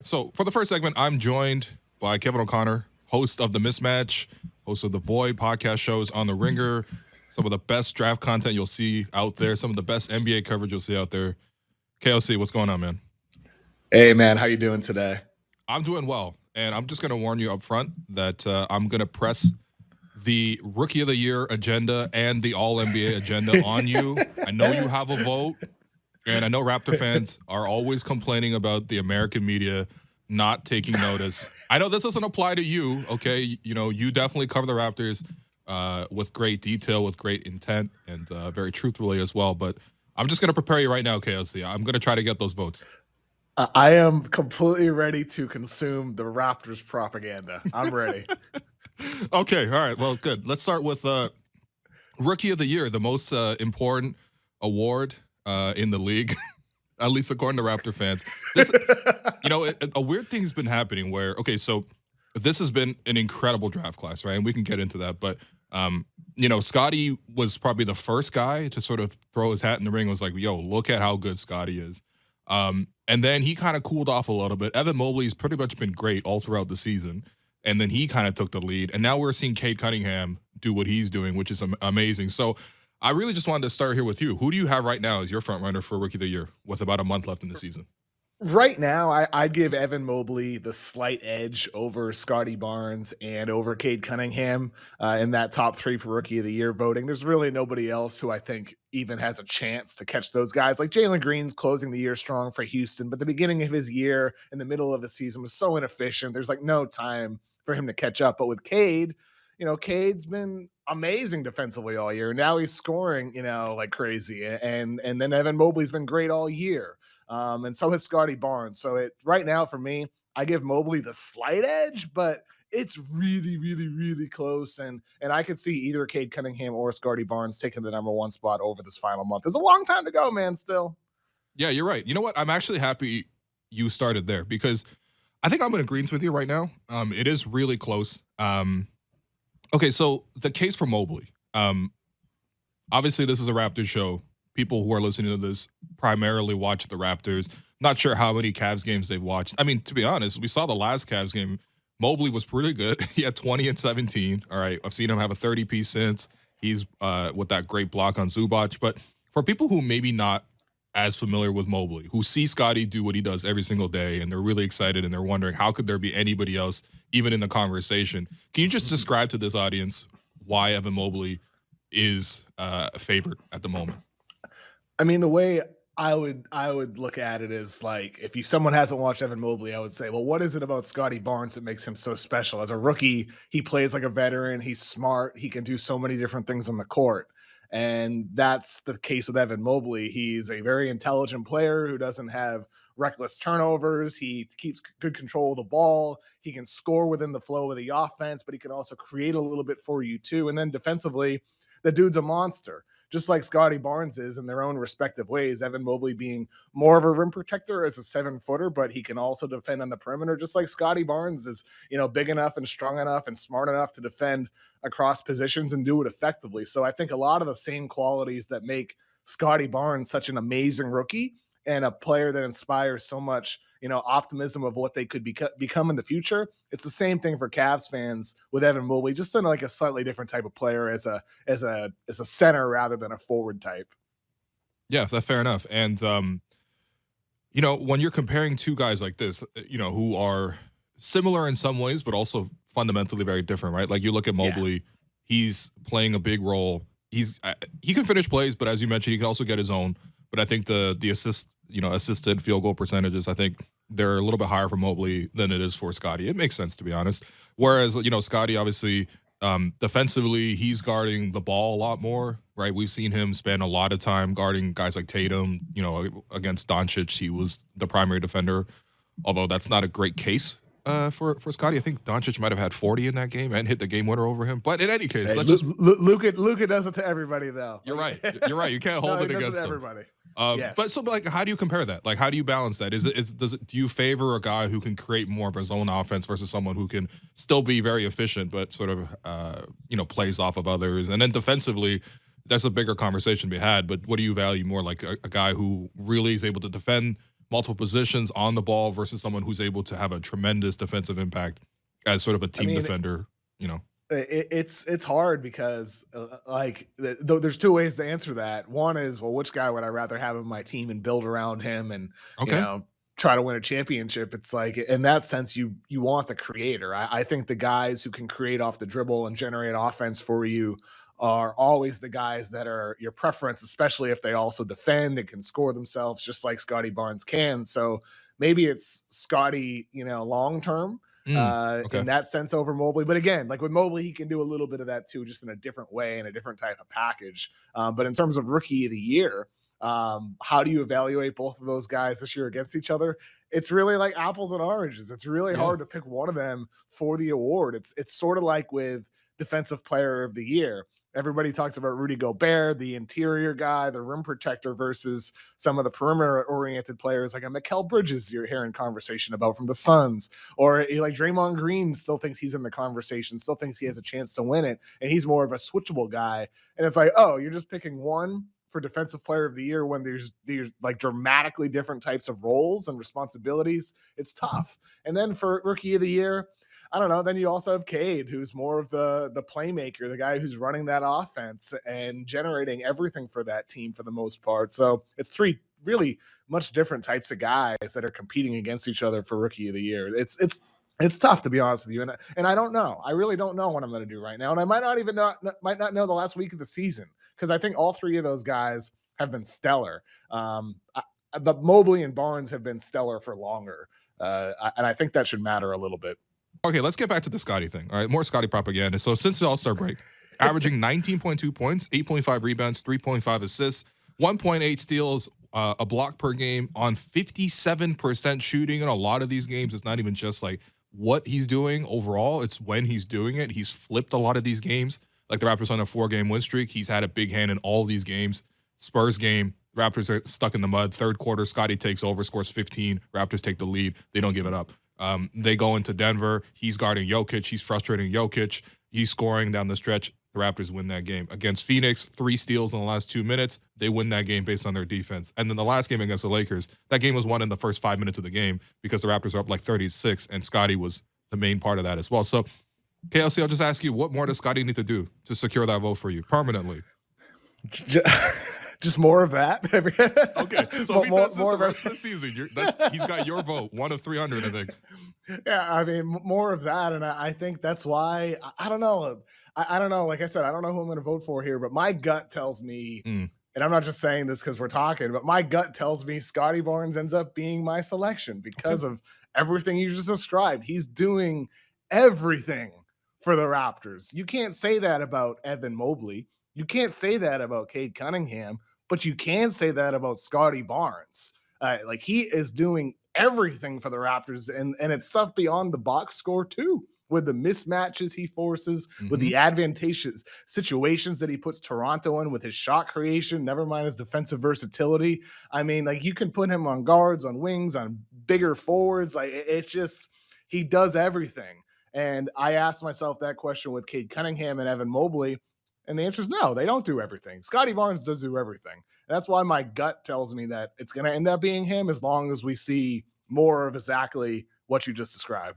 So for the first segment, I'm joined by Kevin O'Connor, host of The Mismatch, host of The Void podcast shows on The Ringer, some of the best draft content you'll see out there, some of the best NBA coverage you'll see out there. KOC, what's going on, man? Hey man, how you doing today? I'm doing well, and I'm just going to warn you up front that I'm going to press the Rookie of the Year agenda and the All NBA agenda on you. I know you have a vote, and I know Raptor fans are always complaining about the American media not taking notice. I know this doesn't apply to you, okay? You know, you definitely cover the Raptors with great detail, with great intent, and very truthfully as well. But I'm just going to prepare you right now, KOC. I'm going to try to get those votes. I am completely ready to consume the Raptors propaganda. I'm ready. Okay, all right. Well, good. Let's start with Rookie of the Year, the most important award in the league, at least according to Raptor fans. This, a weird thing's been happening where, okay, so this has been an incredible draft class, right? And we can get into that. But, Scottie was probably the first guy to sort of throw his hat in the ring and was like, yo, look at how good Scottie is. And then he kind of cooled off a little bit. Evan Mobley's pretty much been great all throughout the season. And then he kind of took the lead. And now we're seeing Cade Cunningham do what he's doing, which is amazing. So I really just wanted to start here with you. Who do you have right now as your front runner for Rookie of the Year with about a month left in the season? Right now, I'd give Evan Mobley the slight edge over Scottie Barnes and over Cade Cunningham in that top three for Rookie of the Year voting. There's really nobody else who I think even has a chance to catch those guys. Like Jalen Green's closing the year strong for Houston, but the beginning of his year in the middle of the season was so inefficient. There's like no time for him to catch up. But with Cade, Cade's been amazing defensively all year. Now he's scoring, like crazy. And then Evan Mobley's been great all year. And so has Scottie Barnes. So right now for me, I give Mobley the slight edge, but it's really, really, really close. And I could see either Cade Cunningham or Scottie Barnes taking the number one spot over this final month. There's a long time to go, man, still. Yeah, you're right. You know what? I'm actually happy you started there because I think I'm in agreement with you right now. It is really close. Okay, so the case for Mobley. Obviously, this is a Raptors show. People who are listening to this primarily watch the Raptors. Not sure how many Cavs games they've watched. I mean, to be honest, we saw the last Cavs game. Mobley was pretty good. He had 20 and 17. All right, I've seen him have a 30-piece since. He's with that great block on Zubac. But for people who maybe not as familiar with Mobley, who see Scottie do what he does every single day, and they're really excited and they're wondering how could there be anybody else even in the conversation. Can you just describe to this audience why Evan Mobley is a favorite at the moment? I mean, the way I would look at it is like if someone hasn't watched Evan Mobley, I would say, well, what is it about Scottie Barnes that makes him so special? As a rookie, he plays like a veteran. He's smart. He can do so many different things on the court. And that's the case with Evan Mobley. He's a very intelligent player who doesn't have reckless turnovers. He keeps good control of the ball. He can score within the flow of the offense, but he can also create a little bit for you too. And then defensively, the dude's a monster, just like Scottie Barnes is in their own respective ways. Evan Mobley being more of a rim protector as a 7-footer, but he can also defend on the perimeter, just like Scottie Barnes is, big enough and strong enough and smart enough to defend across positions and do it effectively. So I think a lot of the same qualities that make Scottie Barnes such an amazing rookie and a player that inspires so much, optimism of what they could become in the future. It's the same thing for Cavs fans with Evan Mobley, just in like a slightly different type of player as a center rather than a forward type. Yeah, that's fair enough. And when you're comparing two guys like this, who are similar in some ways, but also fundamentally very different, right? Like you look at Mobley, he's playing a big role. He can finish plays, but as you mentioned, he can also get his own. But I think the assisted field goal percentages, I think they're a little bit higher for Mobley than it is for Scottie. It makes sense, to be honest. Whereas, Scottie, obviously, defensively, he's guarding the ball a lot more, right? We've seen him spend a lot of time guarding guys like Tatum. Against Doncic, he was the primary defender, although that's not a great case for Scottie. I think Doncic might have had 40 in that game and hit the game winner over him. But in any case, Luka does it to everybody, though. You're right. You can't hold it against everybody. Yes. But so, like, how do you compare that? Like, how do you balance that? Do you favor a guy who can create more of his own offense versus someone who can still be very efficient but sort of plays off of others? And then defensively, that's a bigger conversation to be had. But what do you value more? Like a guy who really is able to defend multiple positions on the ball versus someone who's able to have a tremendous defensive impact as sort of a I team mean, defender, you know? it's hard because there's two ways to answer that. One is, well, which guy would I rather have in my team and build around him and Okay. try to win a championship? It's like in that sense, you want the creator. I think the guys who can create off the dribble and generate offense for you are always the guys that are your preference, especially if they also defend and can score themselves, just like Scottie Barnes can. So maybe it's Scottie, long term Okay. in that sense over Mobley. But again, like with Mobley, he can do a little bit of that too, just in a different way and a different type of package. But in terms of rookie of the year, how do you evaluate both of those guys this year against each other? It's really like apples and oranges. It's really Yeah. hard to pick one of them for the award. It's sort of like with defensive player of the year. Everybody talks about Rudy Gobert, the interior guy, the rim protector, versus some of the perimeter-oriented players like a Mikal Bridges you're hearing conversation about from the Suns, or like Draymond Green still thinks he's in the conversation, still thinks he has a chance to win it, and he's more of a switchable guy. And it's like, oh, you're just picking one for defensive player of the year when there's like dramatically different types of roles and responsibilities. It's tough. And then for rookie of the year, I don't know. Then you also have Cade, who's more of the playmaker, the guy who's running that offense and generating everything for that team for the most part. So it's three really much different types of guys that are competing against each other for rookie of the year. It's tough, to be honest with you, and I don't know. I really don't know what I'm going to do right now, and I might not know the last week of the season, because I think all three of those guys have been stellar. But Mobley and Barnes have been stellar for longer, and I think that should matter a little bit. Okay, let's get back to the Scottie thing. All right, more Scottie propaganda. So since the All-Star break, averaging 19.2 points, 8.5 rebounds, 3.5 assists, 1.8 steals, a block per game on 57% shooting in a lot of these games. It's not even just like what he's doing overall, it's when he's doing it. He's flipped a lot of these games. Like the Raptors on a 4-game win streak, he's had a big hand in all these games. Spurs game, Raptors are stuck in the mud. Third quarter, Scottie takes over, scores 15. Raptors take the lead. They don't give it up. They go into Denver. He's guarding Jokic. He's frustrating Jokic. He's scoring down the stretch. The Raptors win that game. Against Phoenix, 3 steals in the last 2 minutes. They win that game based on their defense. And then the last game against the Lakers, that game was won in the first 5 minutes of the game because the Raptors were up like 36, and Scottie was the main part of that as well. So, KLC, I'll just ask you, what more does Scottie need to do to secure that vote for you permanently? Just more of that. Okay, so if he does this the rest of the season, he's got your vote, 1 of 300, I think. Yeah, I mean, more of that, and I think that's why I don't know. I don't know. Like I said, I don't know who I'm going to vote for here, but my gut tells me, and I'm not just saying this because we're talking, but my gut tells me Scottie Barnes ends up being my selection because of everything you just described. He's doing everything for the Raptors. You can't say that about Evan Mobley. You can't say that about Cade Cunningham, but you can say that about Scottie Barnes. Like he is doing everything for the Raptors, and it's stuff beyond the box score too, with the mismatches he forces, with the advantageous situations that he puts Toronto in with his shot creation, never mind his defensive versatility. I mean, like you can put him on guards, on wings, on bigger forwards. Like it's just, he does everything. And I asked myself that question with Cade Cunningham and Evan Mobley, and the answer is no, they don't do everything. Scottie Barnes does do everything. And that's why my gut tells me that it's going to end up being him, as long as we see more of exactly what you just described.